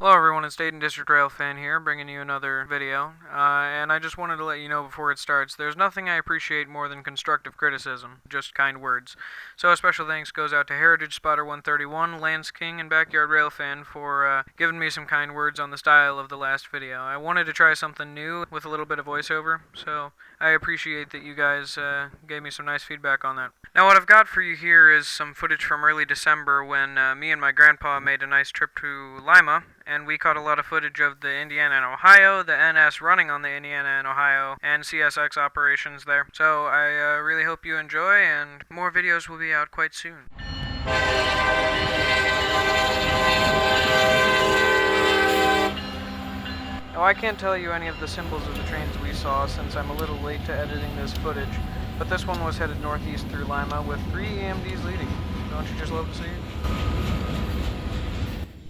Hello everyone, it's Dayton District Railfan here, bringing you another video, and I just wanted to let you know before it starts, there's nothing I appreciate more than constructive criticism, just kind words. So a special thanks goes out to Heritage Spotter 131, Lance King, and Backyard Railfan for giving me some kind words on the style of the last video. I wanted to try something new with a little bit of voiceover, so I appreciate that you guys gave me some nice feedback on that. Now what I've got for you here is some footage from early December when me and my grandpa made a nice trip to Lima, and we caught a lot of footage of the Indiana and Ohio, the NS running on the Indiana and Ohio, and CSX operations there. So I really hope you enjoy, and more videos will be out quite soon. Now I can't tell you any of the symbols of the trains we saw since I'm a little late to editing this footage, but this one was headed northeast through Lima with 3 EMDs leading. Don't you just love to see it?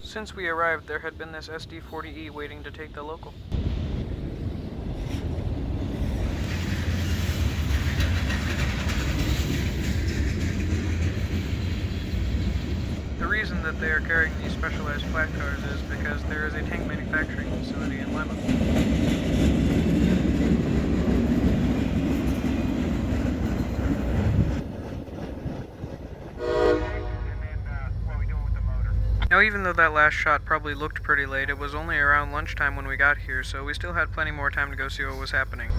Since we arrived, there had been this SD40E waiting to take the local. The reason that they are carrying these specialized flat cars is because there is a tank manufacturing facility in Lima. Now even though that last shot probably looked pretty late, it was only around lunchtime when we got here, so we still had plenty more time to go see what was happening.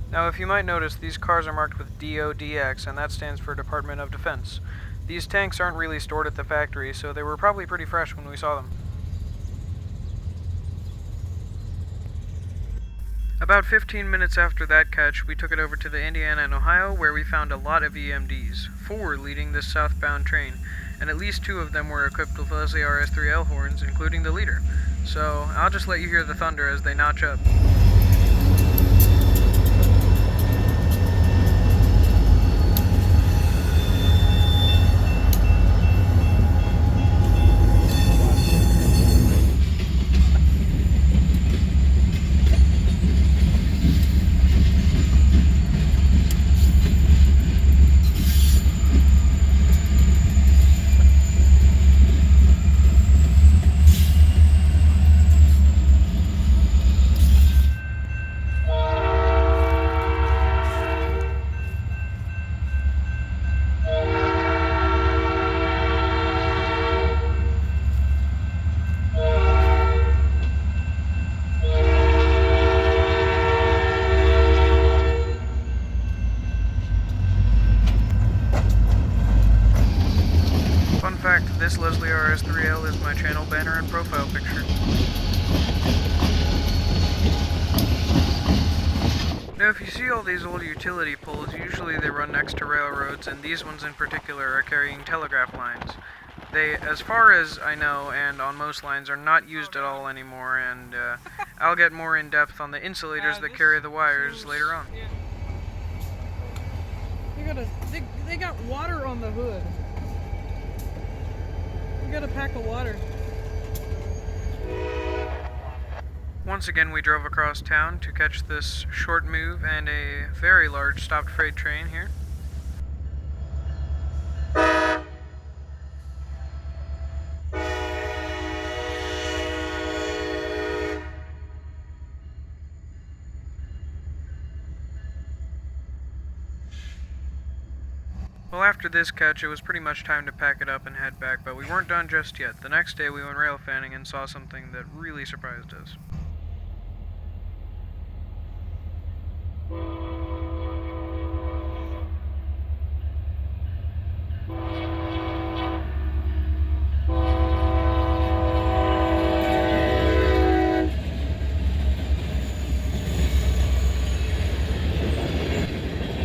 Now if you might notice, these cars are marked with DODX, and that stands for Department of Defense. These tanks aren't really stored at the factory, so they were probably pretty fresh when we saw them. About 15 minutes after that catch, we took it over to the Indiana and Ohio, where we found a lot of EMDs, 4 leading this southbound train, and at least 2 of them were equipped with Leslie RS3L horns, including the leader. So I'll just let you hear the thunder as they notch up. Fun fact, this Leslie RS3L is my channel banner and profile picture. Now if you see all these old utility poles, usually they run next to railroads, and these ones in particular are carrying telegraph lines. They, as far as I know, and on most lines, are not used at all anymore, and I'll get more in depth on the insulators that carry the wires later on. They got water on the hood. We got a pack of water. Once again, we drove across town to catch this short move and a very large stopped freight train here. Well, after this catch, it was pretty much time to pack it up and head back, but we weren't done just yet. The next day, we went railfanning and saw something that really surprised us.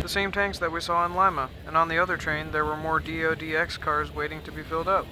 The same tanks that we saw in Lima, and on the other train there were more DODX cars waiting to be filled up.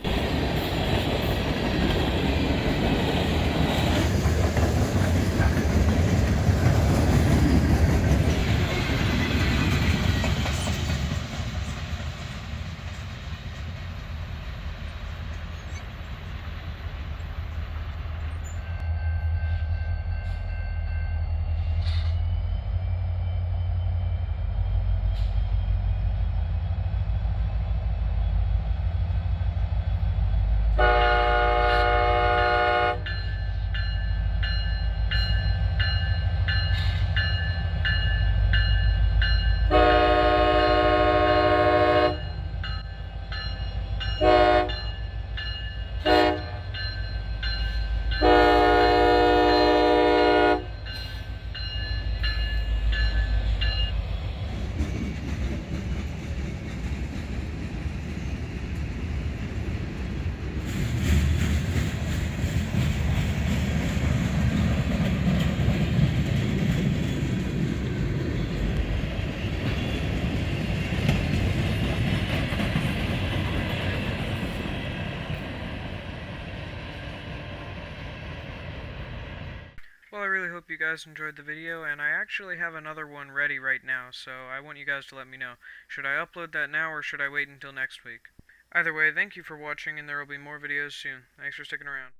Well, I really hope you guys enjoyed the video, and I actually have another one ready right now, so I want you guys to let me know. Should I upload that now, or should I wait until next week? Either way, thank you for watching, and there will be more videos soon. Thanks for sticking around.